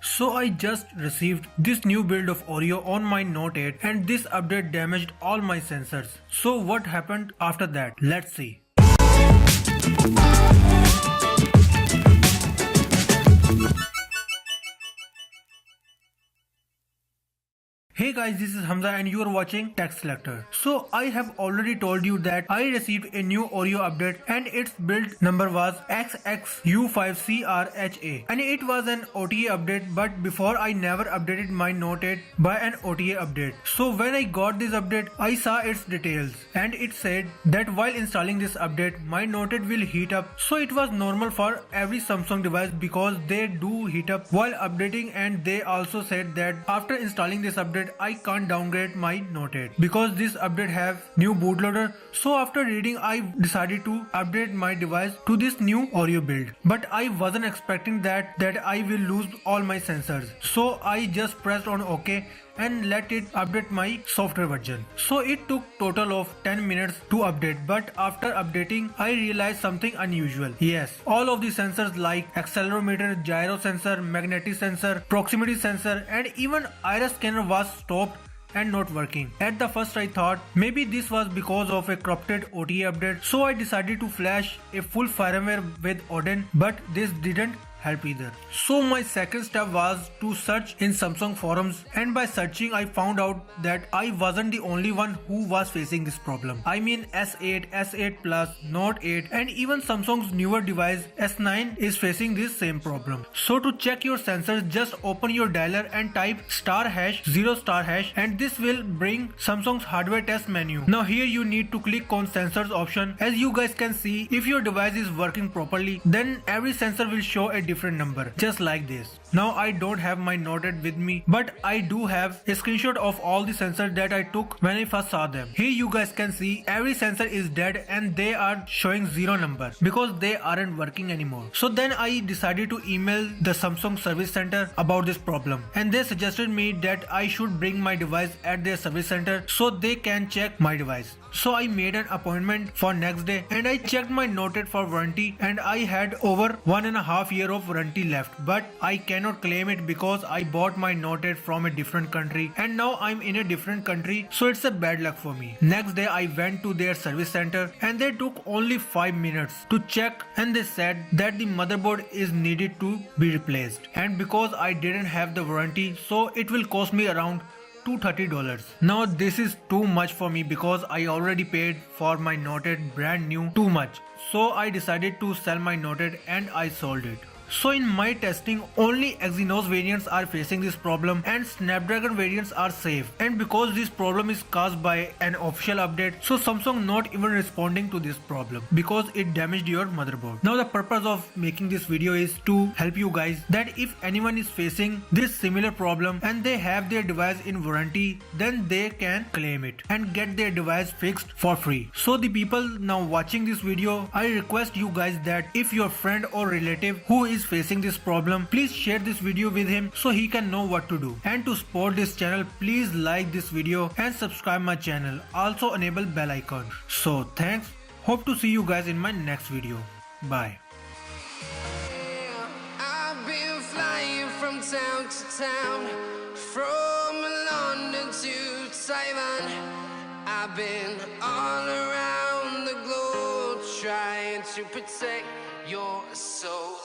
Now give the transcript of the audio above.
So I just received this new build of Oreo on my Note 8 and this update damaged all my sensors. So what happened after that? Let's see. Hey guys, this is Hamza and you are watching Tech Selector. So I have already told you that I received a new Oreo update and its build number was XXU5CRHA and it was an OTA update, but before I never updated my Note 8 by an OTA update. So when I got this update, I saw its details and it said that while installing this update, my Note 8 will heat up. So it was normal for every Samsung device because they do heat up while updating, and they also said that after installing this update I can't downgrade my Note 8 because this update have new bootloader. So after reading, I decided to update my device to this new Oreo build, but I wasn't expecting that I will lose all my sensors. So I just pressed on OK and let it update my software version. So it took total of 10 minutes to update, but after updating I realized something unusual. Yes, all of the sensors like accelerometer, gyro sensor, magnetic sensor, proximity sensor and even iris scanner was stopped and not working. At the first I thought maybe this was because of a corrupted OTA update, so I decided to flash a full firmware with Odin, but this didn't help either. So my second step was to search in Samsung forums, and by searching I found out that I wasn't the only one who was facing this problem. I mean S8, S8 Plus, Note 8 and even Samsung's newer device S9 is facing this same problem. So to check your sensors, just open your dialer and type *#0* and this will bring Samsung's hardware test menu. Now here you need to click on sensors option. As you guys can see, if your device is working properly, then every sensor will show a different number, just like this. Now I don't have my Note 8 with me, but I do have a screenshot of all the sensors that I took when I first saw them. Here you guys can see every sensor is dead and they are showing 0 number because they aren't working anymore. So then I decided to email the Samsung service center about this problem, and they suggested me that I should bring my device at their service center so they can check my device. So I made an appointment for next day and I checked my Note 8 for warranty, and I had over 1.5 years of warranty left, but I cannot claim it because I bought my Note 8 from a different country and now I'm in a different country, so it's a bad luck for me. Next day I went to their service center and they took only 5 minutes to check, and they said that the motherboard is needed to be replaced, and because I didn't have the warranty, so it will cost me around $230. Now this is too much for me because I already paid for my Note 8 brand new too much. So I decided to sell my Note 8 and I sold it. So in my testing, only Exynos variants are facing this problem and Snapdragon variants are safe. And because this problem is caused by an official update, so Samsung not even responding to this problem because it damaged your motherboard. Now the purpose of making this video is to help you guys that if anyone is facing this similar problem and they have their device in warranty, then they can claim it and get their device fixed for free. So the people now watching this video, I request you guys that if your friend or relative who is facing this problem, please share this video with him so he can know what to do. And to support this channel, please like this video and subscribe my channel. Also enable bell icon. So thanks. Hope to see you guys in my next video. Bye. I've been flying from town to town, from London to Taiwan. I've been all around the globe trying to protect your soul.